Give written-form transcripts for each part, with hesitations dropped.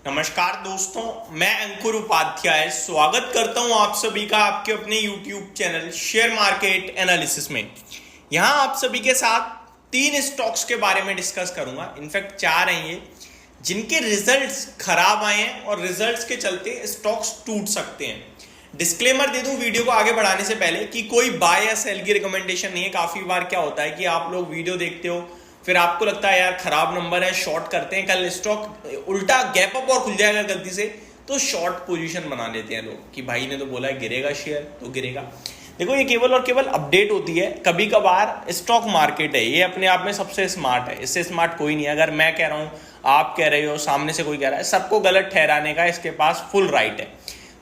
नमस्कार दोस्तों, मैं अंकुर उपाध्याय स्वागत करता हूं आप सभी का आपके अपने YouTube channel share market analysis में। यहां आप सभी के साथ 3 स्टॉक्स के बारे में डिस्कस करूंगा। इनफैक्ट 4 हैं ये, जिनके रिजल्ट्स खराब आए हैं और रिजल्ट्स के चलते स्टॉक्स टूट सकते हैं। डिस्क्लेमर दे दूं वीडियो को आगे बढ़ाने से पहले कि कोई बाय या सेल की रिकमेंडेशन नहीं है। काफी बार क्या होता है कि आप लोग वीडियो देखते हो, फिर आपको लगता है यार खराब नंबर है, शॉर्ट करते हैं, कल स्टॉक उल्टा गैप अप और खुल जाएगा गलती से, तो शॉर्ट पोजीशन बना लेते हैं लोग कि भाई ने तो बोला है गिरेगा शेयर तो गिरेगा। देखो, ये केवल और केवल अपडेट होती है। कभी कभार स्टॉक मार्केट है, ये अपने आप में सबसे स्मार्ट है, इससे स्मार्ट कोई नहीं है। अगर मैं कह रहा हूं, आप कह रहे हो, सामने से कोई कह रहा है, सबको गलत ठहराने का इसके पास फुल राइट है।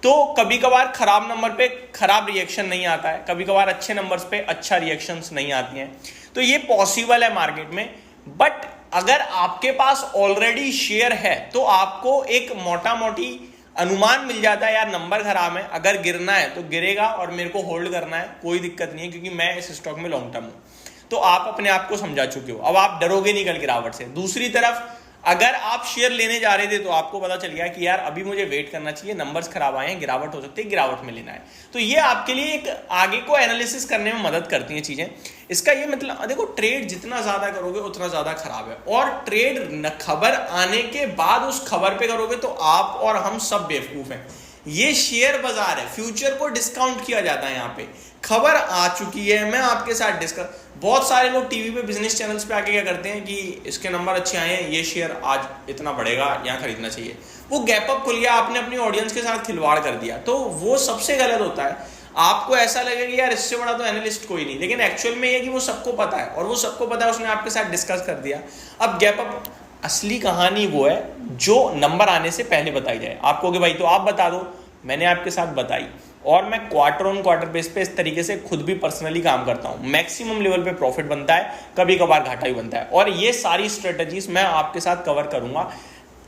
तो कभी कभार खराब नंबर पे खराब रिएक्शन नहीं आता है, कभी कभार अच्छे नंबर्स पे अच्छा रिएक्शंस नहीं आती हैं, तो ये पॉसिबल है मार्केट में। बट अगर आपके पास ऑलरेडी शेयर है तो आपको एक मोटा मोटी अनुमान मिल जाता है, यार नंबर खराब है, अगर गिरना है तो गिरेगा और मेरे को होल्ड करना है, कोई दिक्कत नहीं है क्योंकि मैं इस स्टॉक में लॉन्ग टर्म हूं। तो आप अपने आप को समझा चुके हो, अब आप डरोगे नहीं कल गिरावट से। दूसरी तरफ अगर आप शेयर लेने जा रहे थे तो आपको पता चल गया कि यार अभी मुझे वेट करना चाहिए, नंबर्स खराब आए हैं, गिरावट हो सकती है, गिरावट में लेना है, तो ये आपके लिए एक आगे को एनालिसिस करने में मदद करती हैं चीजें। इसका ये मतलब, देखो, ट्रेड जितना ज्यादा करोगे उतना ज्यादा खराब है, और ट्रेड खबर आने के बाद उस खबर पे करोगे तो आप और हम सब बेवकूफ हैं। ये शेयर बाजार है, फ्यूचर को डिस्काउंट किया जाता है। यहाँ पे खबर आ चुकी है, मैं आपके साथ डिस्कस, बहुत सारे लोग टीवी पे बिजनेस चैनल्स पे आके क्या करते हैं कि इसके नंबर अच्छे आए हैं, ये शेयर आज इतना बढ़ेगा, यहाँ खरीदना चाहिए। वो गैप अप खुल गया, आपने अपनी ऑडियंस के साथ खिलवाड़ कर दिया, तो वो सबसे गलत होता है। आपको ऐसा लगेगा कि यार इससे बड़ा तो एनालिस्ट कोई नहीं, लेकिन एक्चुअल में ये कि वो सबको पता है, और वो सबको पता है, उसने आपके साथ डिस्कस कर दिया। अब गैप अप, असली कहानी वो है जो नंबर आने से पहले बताई जाए। आप कहोगे भाई तो आप बता दो, मैंने आपके साथ बताई, और मैं क्वार्टर ऑन क्वार्टर बेस पे इस तरीके से खुद भी पर्सनली काम करता हूं। मैक्सिमम लेवल पे प्रॉफिट बनता है, कभी कभार घाटा भी बनता है, और ये सारी स्ट्रेटजीज मैं आपके साथ कवर करूंगा,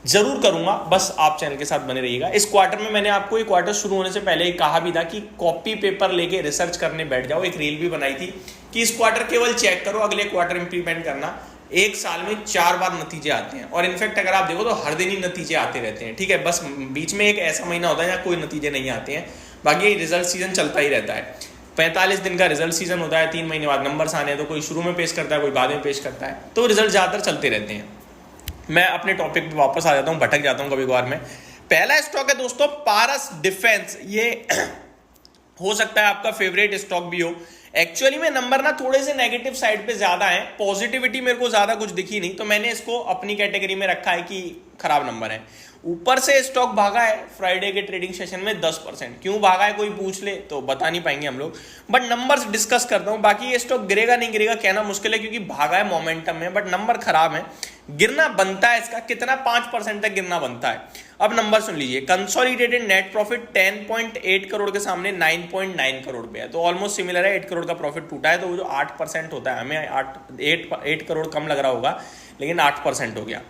जरूर करूंगा, बस आप चैनल के साथ बने रहिएगा। इस क्वार्टर में मैंने आपको ये क्वार्टर शुरू होने से पहले ही कहा भी था कि कॉपी पेपर लेके रिसर्च करने बैठ जाओ। एक रील भी बनाई थी कि इस क्वार्टर केवल चेक करो, अगले क्वार्टर इंप्लीमेंट करना। एक साल में 4 बार नतीजे आते हैं, और इनफैक्ट अगर आप देखो तो हर दिन ही नतीजे आते रहते हैं। ठीक है, बस बीच में एक ऐसा महीना होता है जहाँ कोई नतीजे नहीं आते हैं, बाकी रिजल्ट सीजन चलता ही रहता है। 45 दिन का रिजल्ट सीजन होता है, 3 महीने बाद नंबर्स आने हैं, तो कोई शुरू में पेश करता है, कोई बाद में पेश करता है, तो रिजल्ट ज्यादातर चलते रहते हैं। मैं अपने टॉपिक पे वापस आ जाता हूँ, भटक जाता हूँ कभी कभार में। पहला स्टॉक है दोस्तों पारस डिफेंस। ये हो सकता है आपका फेवरेट स्टॉक भी हो। एक्चुअली में नंबर ना थोड़े से नेगेटिव साइड पे ज्यादा है, पॉजिटिविटी मेरे को ज्यादा कुछ दिखी नहीं, तो मैंने इसको अपनी कैटेगरी में रखा है कि खराब नंबर है। ऊपर से स्टॉक भागा है फ्राइडे के ट्रेडिंग सेशन में 10%। क्यों भागा है कोई पूछ ले तो बता नहीं पाएंगे हम लोग, बट नंबर्स डिस्कस करता हूं। बाकी ये स्टॉक गिरेगा नहीं गिरेगा कहना मुश्किल है, क्योंकि भागा है मोमेंटम में, बट नंबर खराब है। गिरना बनता है इसका कितना, 5% तक गिरना बनता है। अब नंबर सुन लीजिए, कंसोलिडेटेड नेट प्रॉफिट 10.8 करोड़ के सामने 9.9 करोड़ पे है, तो ऑलमोस्ट सिमिलर है। 8 करोड़ का प्रॉफिट टूटा है, तो वो जो 8% होता है, हमें 8 करोड़ कम लग रहा होगा, लेकिन 8% हो गया।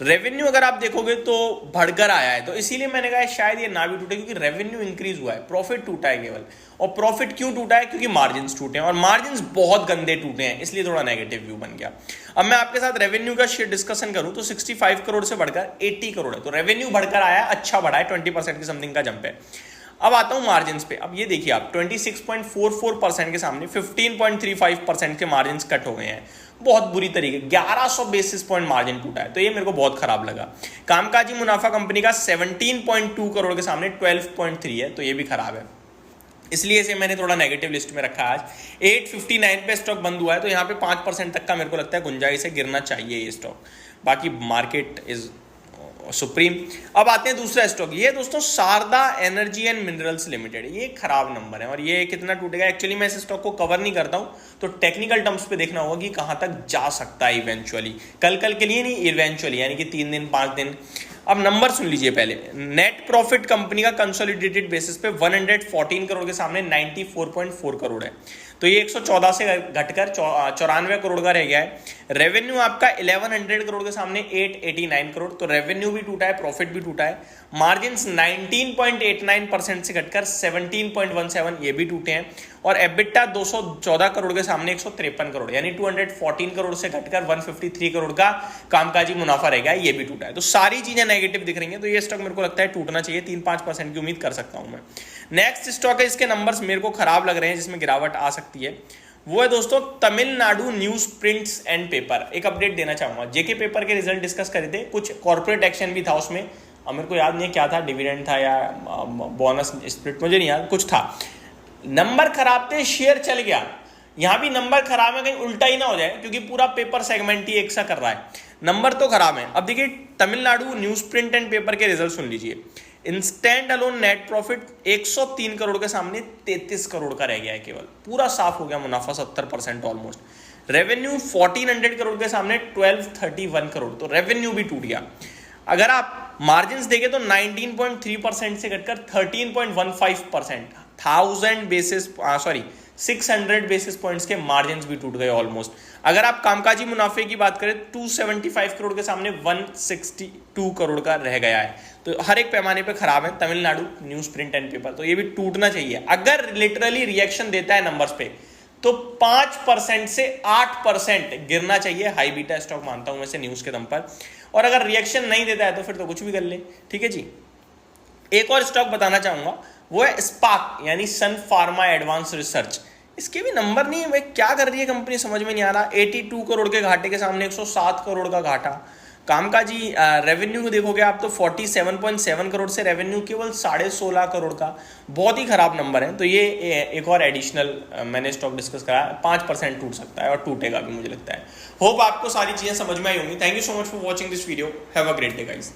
रेवेन्यू अगर आप देखोगे तो बढ़कर आया है, तो इसीलिए मैंने कहा शायद ये ना भी टूटे, क्योंकि रेवेन्यू इंक्रीज हुआ है, प्रॉफिट टूटा है केवल। और प्रॉफिट क्यों टूटा है, क्योंकि मार्जिन टूटे हैं, और मार्जिन बहुत गंदे टूटे हैं, इसलिए थोड़ा नेगेटिव व्यू बन गया। अब मैं आपके साथ रेवेन्यू का शेयर डिस्कशन करूं तो 65 करोड़ से बढ़कर 80 करोड़ है, तो रेवेन्यू बढ़कर आया, अच्छा बढ़ा है, 20% की समथिंग का जंप है। अब आता हूं मार्जिन पे। अब ये देखिए आप 26.44% के सामने 15.35% के मार्जिन कट हो गए हैं, बहुत बुरी तरीके, 1100 बेसिस पॉइंट मार्जिन टूटा है, तो ये मेरे को बहुत खराब लगा। कामकाजी मुनाफा कंपनी का 17.2 करोड़ के सामने 12.3 है, तो ये भी खराब है, इसलिए इसे मैंने थोड़ा नेगेटिव लिस्ट में रखा। आज 859 पे स्टॉक बंद हुआ है, तो यहाँ पे 5% तक का मेरे को लगता है गुंजाइश है, गिरना चाहिए ये स्टॉक। बाकी मार्केट इज सुप्रीम। अब आते हैं दूसरा स्टॉक, ये दोस्तों Sharda energy and minerals limited. ये खराब नंबर है, और ये कितना टूटेगा, एक्चुअली मैं इस स्टॉक को कवर नहीं करता हूं, तो टेक्निकल टर्म्स पे देखना होगा कि कहां तक जा सकता है इवेंचुअली, कल के लिए नहीं, इवेंचुअली, यानी कि 3 दिन 5 दिन। अब नंबर सुन लीजिए पहले। नेट प्रॉफिट कंपनी का कंसोलिडेटेड बेसिस पे 114 करोड़ के सामने 94.4 करोड़ है, तो ये 114 से घटकर 94 करोड़ का रह गया है। रेवेन्यू आपका 1100 करोड़ के सामने 889 करोड़, तो रेवेन्यू भी टूटा है, प्रॉफिट भी टूटा है। मार्जिन 19.89% से घटकर 17.17, ये भी टूटे हैं। और एबिटा 214 करोड़ के सामने 153 करोड़, यानी 214 करोड़ से घटकर 153 करोड़ का कामकाजी मुनाफा रह गया, ये भी टूटा है। तो सारी चीजें नेगेटिव दिख रही हैं, तो ये स्टॉक मेरे को लगता है टूटना चाहिए, 3-5% की उम्मीद कर सकता हूं मैं। नेक्स्ट स्टॉक है, इसके नंबर्स मेरे को खराब लग रहे हैं, जिसमें गिरावट आ सकती है, वो है दोस्तों Tamil Nadu news prints and paper. एक अपडेट देना चाहूंगा, जेके पेपर के रिजल्ट डिस्कस करे थे, कुछ कॉर्पोरेट एक्शन भी था उसमें, मेरे को याद नहीं क्या था, डिविडेंड था या बोनस स्प्लिट, मुझे नहीं याद, कुछ था। नंबर खराब थे, शेयर चल गया। यहां भी नंबर खराब है, कहीं उल्टा ही ना हो जाए, क्योंकि पूरा पेपर सेगमेंट ही एक सा कर रहा है, नंबर तो खराब है। अब देखिए Tamil Nadu news print and paper के रिजल्ट सुन लीजिए। Instant alone net profit 103 crore के सामने 33 करोड़ का रह गया है केवल, पूरा साफ हो गया मुनाफा 70% ऑलमोस्ट। रेवेन्यू 1400 करोड़ के सामने 1231 करोड़, तो रेवेन्यू भी टूट गया। अगर आप मार्जिन देखें तो 19.3% से घटकर 13.15%, 600 बेसिस पॉइंट्स के मार्जिन भी टूट गए ऑलमोस्ट। अगर आप कामकाजी मुनाफे की बात करें 275 करोड़ के सामने 162 करोड़ का रह गया है, तो हर एक पैमाने पे खराब है Tamil Nadu news print and paper, तो ये भी टूटना चाहिए। अगर लिटरली रिएक्शन देता है नंबर्स पे तो 5% से 8% गिरना चाहिए, हाई बीटा स्टॉक मानता हूं वैसे न्यूज के दम पर, और अगर रिएक्शन नहीं देता है तो फिर तो कुछ भी कर ले, ठीक है जी। एक और स्टॉक बताना चाहूंगा, वो है स्पार्क यानी सन फार्मा एडवांस रिसर्च। इसके भी नंबर नहीं है, भाई क्या कर रही है कंपनी समझ में नहीं आ रहा। 82 करोड़ के घाटे के सामने 107 करोड़ का घाटा। कामकाजी रेवेन्यू देखोगे आप तो 47.7 करोड़ से रेवेन्यू केवल 16.5 करोड़ का, बहुत ही खराब नंबर है। तो ये एक और एडिशनल मैंने स्टॉक डिस्कस करा, 5% टूट सकता है और टूटेगा भी मुझे लगता है। होप आपको सारी चीजें समझ में आई होंगी। Thank you so much for watching this video, have a great day guys.